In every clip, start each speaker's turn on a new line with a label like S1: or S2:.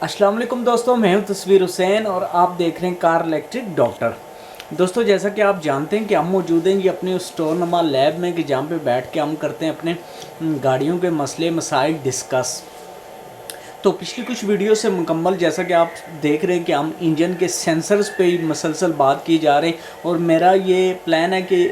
S1: अस्सलाम वालेकुम दोस्तों, मैं हूं तस्वीर हुसैन और आप देख रहे हैं कार इलेक्ट्रिक डॉक्टर। दोस्तों, जैसा कि आप जानते हैं कि हम मौजूद हैं कि अपने उस स्टोर नमा लैब में कि जहाँ पे बैठ के हम करते हैं अपने गाड़ियों के मसले मसाइल डिस्कस। तो पिछली कुछ वीडियो से मुकम्मल जैसा कि आप देख रहे हैं कि हम इंजन के सेंसर्स पे ही मसलसल बात की जा रहे हैं और मेरा ये प्लान है कि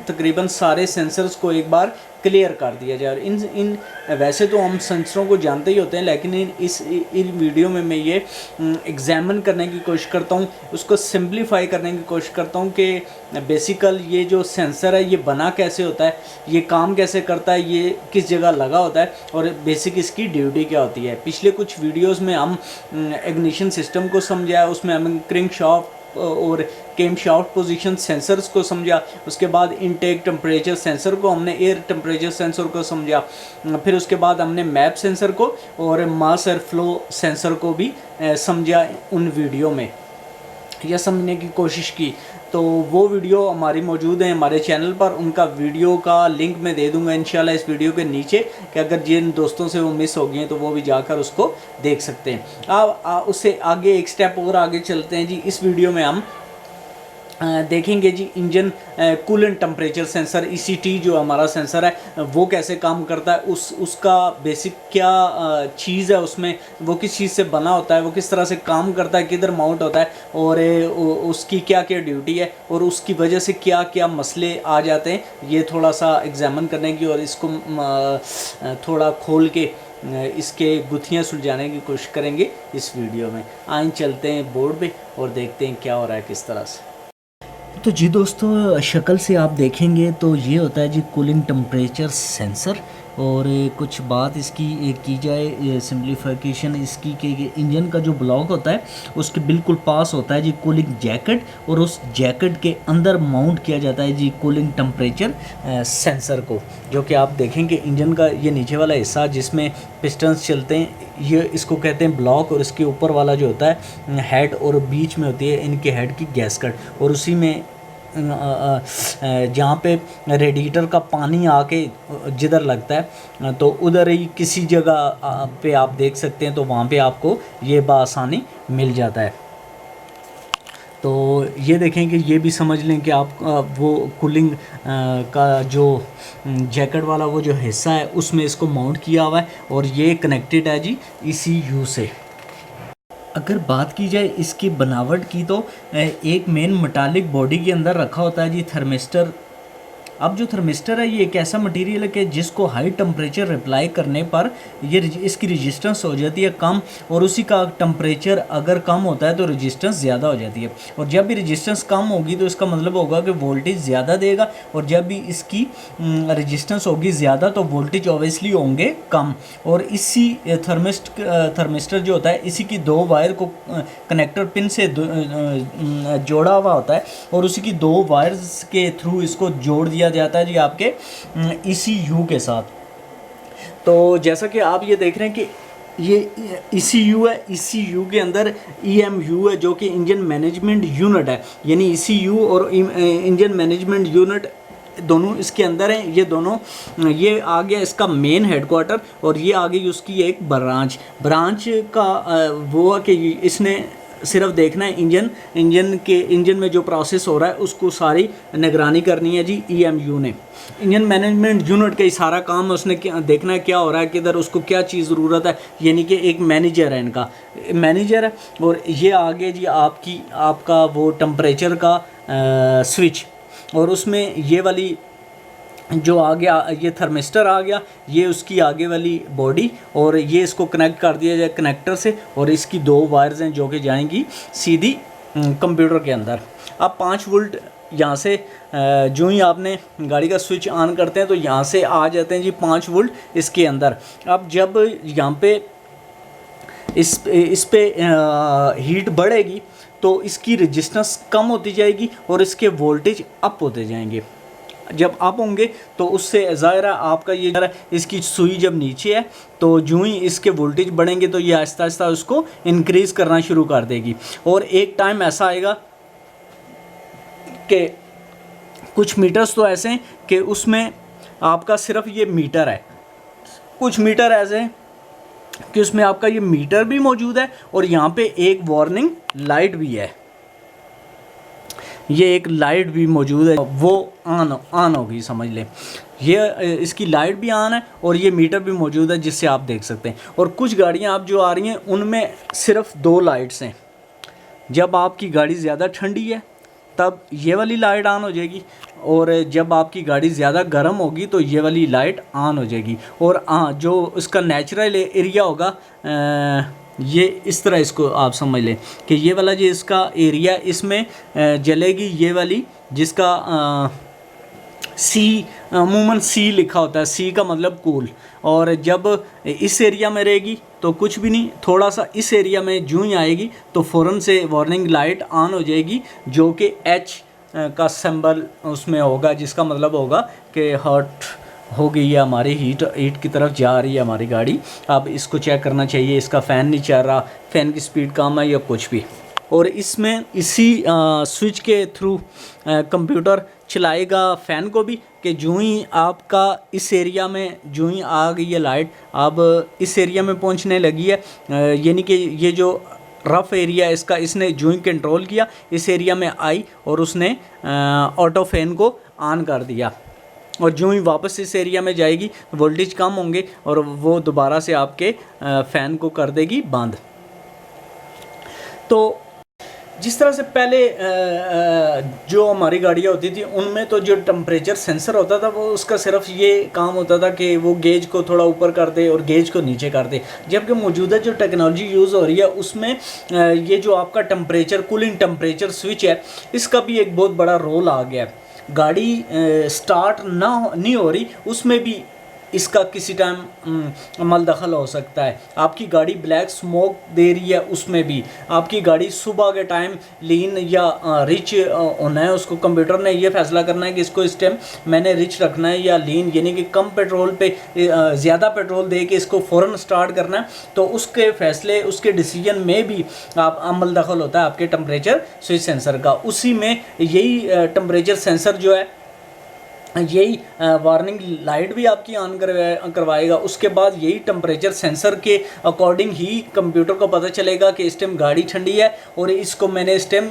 S1: तकरीबन सारे सेंसर्स को एक बार क्लियर कर दिया जाए। और इन इन वैसे तो हम सेंसरों को जानते ही होते हैं, लेकिन इन वीडियो में मैं ये एग्जामिन करने की कोशिश करता हूँ, उसको सिंप्लीफाई करने की कोशिश करता हूँ कि बेसिकल ये जो सेंसर है ये बना कैसे होता है, ये काम कैसे करता है, ये किस जगह लगा होता है और बेसिक इसकी ड्यूटी क्या होती है। पिछले कुछ वीडियोस में हम इग्निशन सिस्टम को समझा, उसमें हम क्रैंकशाफ्ट और कैमशाफ्ट पोजीशन सेंसर्स को समझा, उसके बाद इनटेक टेम्परेचर सेंसर को हमने एयर टेम्परेचर सेंसर को समझा, फिर उसके बाद हमने मैप सेंसर को और मास एयर फ्लो सेंसर को भी समझा उन वीडियो में, यह समझने की कोशिश की। तो वो वीडियो हमारी मौजूद है हमारे चैनल पर, उनका वीडियो का लिंक मैं दे दूंगा इंशाल्लाह इस वीडियो के नीचे, कि अगर जिन दोस्तों से वो मिस हो गए हैं तो वो भी जाकर उसको देख सकते हैं। अब उससे आगे एक स्टेप और आगे चलते हैं जी। इस वीडियो में हम देखेंगे जी engine coolant temperature sensor ECT जो हमारा सेंसर है वो कैसे काम करता है, उसका बेसिक क्या चीज़ है, उसमें वो किस चीज़ से बना होता है, वो किस तरह से काम करता है, किधर माउंट होता है और उसकी क्या क्या ड्यूटी है और उसकी वजह से क्या क्या मसले आ जाते हैं, ये थोड़ा सा एग्जामिन करने की और इसको थोड़ा खोल के इसके गुत्थियाँ सुलझाने की कोशिश करेंगे इस वीडियो में। आइए चलते हैं बोर्ड पे और देखते हैं क्या हो रहा है किस तरह से। तो जी दोस्तों, शक्ल से आप देखेंगे तो ये होता है जी कूलिंग टेम्परेचर सेंसर। और कुछ बात इसकी की जाए सिंप्लीफिकेशन इसकी कि इंजन का जो ब्लॉक होता है उसके बिल्कुल पास होता है जी कूलिंग जैकेट, और उस जैकेट के अंदर माउंट किया जाता है जी कूलिंग टेम्परेचर सेंसर को, जो कि आप देखेंगे इंजन का ये नीचे वाला हिस्सा जिसमें पिस्टन्स चलते हैं, ये इसको कहते हैं ब्लॉक, और इसके ऊपर वाला जो होता है हेड और बीच में होती है इनके हेड की गैसकट, और उसी में जहाँ पे रेडिएटर का पानी आके जिधर लगता है तो उधर ही किसी जगह पे आप देख सकते हैं, तो वहाँ पे आपको ये बआसानी मिल जाता है। तो ये देखें कि ये भी समझ लें कि आप वो कूलिंग का जो जैकेट वाला वो जो हिस्सा है उसमें इसको माउंट किया हुआ है और ये कनेक्टेड है जी ECU से। अगर बात की जाए इसकी बनावट की तो एक मेन मेटालिक बॉडी के अंदर रखा होता है जी थर्मिस्टर। अब जो थर्मिस्टर है ये एक ऐसा मटेरियल है कि जिसको हाई टेम्परेचर अप्लाई करने पर ये इसकी रेजिस्टेंस हो जाती है कम, और उसी का टेम्परेचर अगर कम होता है तो रेजिस्टेंस ज़्यादा हो जाती है, और जब भी रेजिस्टेंस कम होगी तो इसका मतलब होगा कि वोल्टेज ज़्यादा देगा, और जब भी इसकी रेजिस्टेंस होगी ज़्यादा तो वोल्टेज ऑब्वियसली होंगे कम। और इसी थर्मिस्टर जो होता है इसी की दो वायर को कनेक्टर पिन से जोड़ा हुआ होता है, और उसी की दो वायर्स के थ्रू इसको जोड़ दिया जाता है जी आपके ECU के साथ। तो जैसा कि आप ये देख रहे हैं कि ये ECU है, ECU के अंदर EMU है जो कि इंजन मैनेजमेंट यूनिट है, यानी ECU और इंजन मैनेजमेंट यूनिट दोनों इसके अंदर हैं। ये दोनों, ये आ गया इसका मेन हेडक्वार्टर और ये आ गई उसकी एक ब्रांच का वो है कि इसने सिर्फ देखना है इंजन में जो प्रोसेस हो रहा है उसको सारी निगरानी करनी है जी EMU ने। इंजन मैनेजमेंट यूनिट का सारा काम उसने देखना है क्या हो रहा है, किधर उसको क्या चीज़ ज़रूरत है, यानी कि एक मैनेजर है, इनका मैनेजर है। और ये आगे जी आपका वो टेम्परेचर का स्विच, और उसमें ये वाली जो आ गया ये थर्मिस्टर आ गया, ये उसकी आगे वाली बॉडी, और ये इसको कनेक्ट कर दिया जाए कनेक्टर से, और इसकी दो वायर्स हैं जो कि जाएंगी सीधी कंप्यूटर के अंदर। अब 5 वोल्ट यहाँ से जो ही आपने गाड़ी का स्विच ऑन करते हैं तो यहाँ से आ जाते हैं जी 5 वोल्ट इसके अंदर। अब जब यहाँ पे इस पे हीट बढ़ेगी तो इसकी रेजिस्टेंस कम होती जाएगी और इसके वोल्टेज अप होते जाएंगे। जब अप होंगे तो उससे ज़ाहिर है आपका ये इसकी सुई जब नीचे है तो जो ही इसके वोल्टेज बढ़ेंगे तो ये आहिस्ता आहिस्ता उसको इंक्रीज़ करना शुरू कर देगी। और एक टाइम ऐसा आएगा कि कुछ मीटर्स तो ऐसे हैं कि उसमें आपका सिर्फ ये मीटर है, कुछ मीटर ऐसे हैं कि उसमें आपका ये मीटर भी मौजूद है और यहाँ पे एक वार्निंग लाइट भी है, ये एक लाइट भी मौजूद है, वो ऑन होगी समझ लें। ये इसकी लाइट भी ऑन है और ये मीटर भी मौजूद है जिससे आप देख सकते हैं। और कुछ गाड़ियाँ आप जो आ रही हैं उनमें सिर्फ 2 लाइट्स हैं। जब आपकी गाड़ी ज़्यादा ठंडी है तब ये वाली लाइट ऑन हो जाएगी, और जब आपकी गाड़ी ज़्यादा गर्म होगी तो ये वाली लाइट ऑन हो जाएगी। और जो इसका नेचुरल एरिया होगा, ये इस तरह इसको आप समझ लें कि ये वाला जो इसका एरिया, इसमें जलेगी ये वाली जिसका सी, अमूमन सी लिखा होता है, सी का मतलब कूल। और जब इस एरिया में रहेगी तो कुछ भी नहीं, थोड़ा सा इस एरिया में जूं ही आएगी तो फ़ौरन से वार्निंग लाइट ऑन हो जाएगी, जो कि एच का सिंबल उसमें होगा, जिसका मतलब होगा कि हॉट हो गई है हमारी, हीट की तरफ जा रही है हमारी गाड़ी। अब इसको चेक करना चाहिए, इसका फ़ैन नहीं चल रहा, फ़ैन की स्पीड कम है या कुछ भी। और इसमें इसी स्विच के थ्रू कंप्यूटर चलाएगा फ़ैन को भी, कि जो ही आपका इस एरिया में जो ही आ गई है लाइट, अब इस एरिया में पहुंचने लगी है, यानी कि ये जो रफ़ एरिया इसका इसने जो ही कंट्रोल किया, इस एरिया में आई और उसने ऑटो फ़ैन को ऑन कर दिया। और जो ही वापस इस एरिया में जाएगी वोल्टेज कम होंगे और वो दोबारा से आपके फ़ैन को कर देगी बंद। तो जिस तरह से पहले जो हमारी गाड़ियाँ होती थी उनमें तो जो टेम्परेचर सेंसर होता था वो उसका सिर्फ ये काम होता था कि वो गेज को थोड़ा ऊपर कर दे और गेज को नीचे कर दे। जबकि मौजूदा जो टेक्नोलॉजी यूज़ हो रही है उसमें ये जो आपका टेम्परेचर, कूलिंग टेम्परेचर स्विच है, इसका भी एक बहुत बड़ा रोल आ गया है। गाड़ी स्टार्ट नहीं हो रही उसमें भी इसका किसी टाइम अमल दखल हो सकता है। आपकी गाड़ी ब्लैक स्मोक दे रही है उसमें भी, आपकी गाड़ी सुबह के टाइम लीन या रिच होना है, उसको कंप्यूटर ने ये फैसला करना है कि इसको इस टाइम मैंने रिच रखना है या लीन, यानी कि कम पेट्रोल पे ज़्यादा पेट्रोल दे के इसको फ़ौरन स्टार्ट करना है। तो उसके फैसले, उसके डिसीजन में भी आप अमल दखल होता है आपके टेम्परेचर स्विच सेंसर का। उसी में यही टेम्परेचर सेंसर जो है यही वार्निंग लाइट भी आपकी ऑन करवाएगा। उसके बाद यही टेम्परेचर सेंसर के अकॉर्डिंग ही कंप्यूटर को पता चलेगा कि इस टाइम गाड़ी ठंडी है और इसको मैंने इस टाइम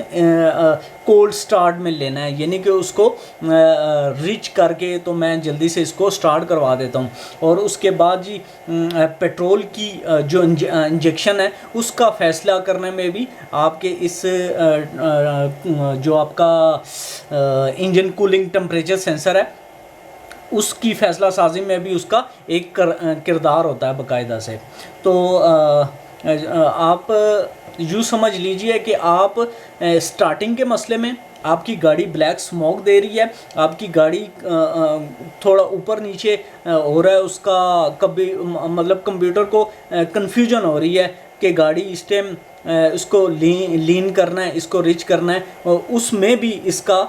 S1: कोल्ड स्टार्ट में लेना है, यानी कि उसको रिच करके तो मैं जल्दी से इसको स्टार्ट करवा देता हूँ। और उसके बाद जी पेट्रोल की जो इंजेक्शन है उसका फ़ैसला करने में भी आपके इस जो आपका इंजन कूलिंग टेम्परेचर सेंसर है उसकी फ़ैसला साजी में भी उसका एक किरदार होता है बाकायदा से। तो आप यूँ समझ लीजिए कि आप स्टार्टिंग के मसले में आपकी गाड़ी ब्लैक स्मोक दे रही है, आपकी गाड़ी थोड़ा ऊपर नीचे हो रहा है, उसका कभी मतलब कंप्यूटर को कन्फ्यूजन हो रही है कि गाड़ी इस टाइम इसको लीन करना है, इसको रिच करना है, और उसमें भी इसका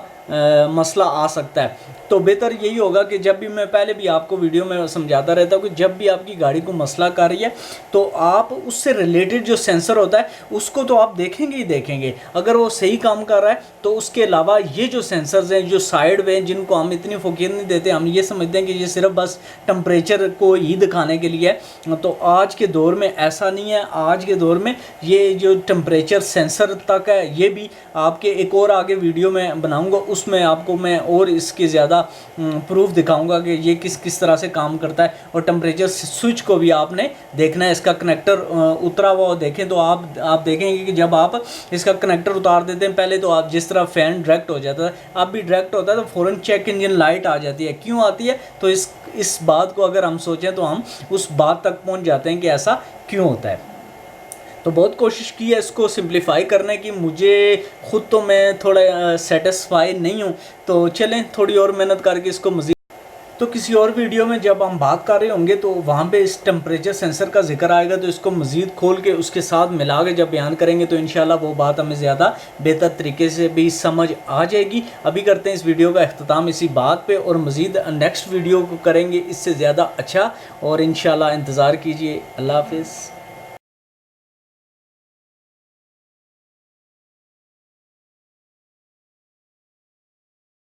S1: मसला आ सकता है। तो बेहतर यही होगा कि जब भी, मैं पहले भी आपको वीडियो में समझाता रहता हूँ कि जब भी आपकी गाड़ी को मसला कर रही है तो आप उससे रिलेटेड जो सेंसर होता है उसको तो आप देखेंगे ही देखेंगे। अगर वो सही काम कर रहा है तो उसके अलावा ये जो सेंसर्स हैं जो साइड वे, जिनको हम इतनी फोकियत नहीं देते, हम ये समझते हैं कि ये सिर्फ बस टेम्परेचर को ही दिखाने के लिए है। तो आज के दौर में ऐसा नहीं है। आज के दौर में ये जो टेम्परेचर सेंसर तक है ये भी आपके एक और आगे वीडियो में बनाऊँगा, उसमें आपको मैं और इसके ज़्यादा प्रूफ दिखाऊंगा कि ये किस किस तरह से काम करता है। और टेम्परेचर स्विच को भी आपने देखना है, इसका कनेक्टर उतरा हुआ देखें तो आप देखेंगे कि जब आप इसका कनेक्टर उतार देते हैं पहले तो आप जिस तरह फ़ैन डायरेक्ट हो जाता है, अब भी डायरेक्ट होता है तो फ़ौरन चेक इंजन लाइट आ जाती है। क्यों आती है? तो इस बात को अगर हम सोचें तो हम उस बात तक पहुँच जाते हैं कि ऐसा क्यों होता है। तो बहुत कोशिश की है इसको सिंप्लीफाई करने की, मुझे ख़ुद तो मैं थोड़ा सेटिस्फाई नहीं हूँ। तो चलें थोड़ी और मेहनत करके इसको मज़ीद, तो किसी और वीडियो में जब हम बात कर रहे होंगे तो वहाँ पे इस टेम्परेचर सेंसर का जिक्र आएगा, तो इसको मज़ीद खोल के उसके साथ मिला के जब बयान करेंगे तो इंशाल्लाह वो बात हमें ज़्यादा बेहतर तरीके से भी समझ आ जाएगी। अभी करते हैं इस वीडियो का अख्ताम इसी बात पे, और मज़ीद नेक्स्ट वीडियो को करेंगे इससे ज़्यादा अच्छा, और इंशाल्लाह इंतज़ार कीजिए। अल्लाह हाफ़िज़।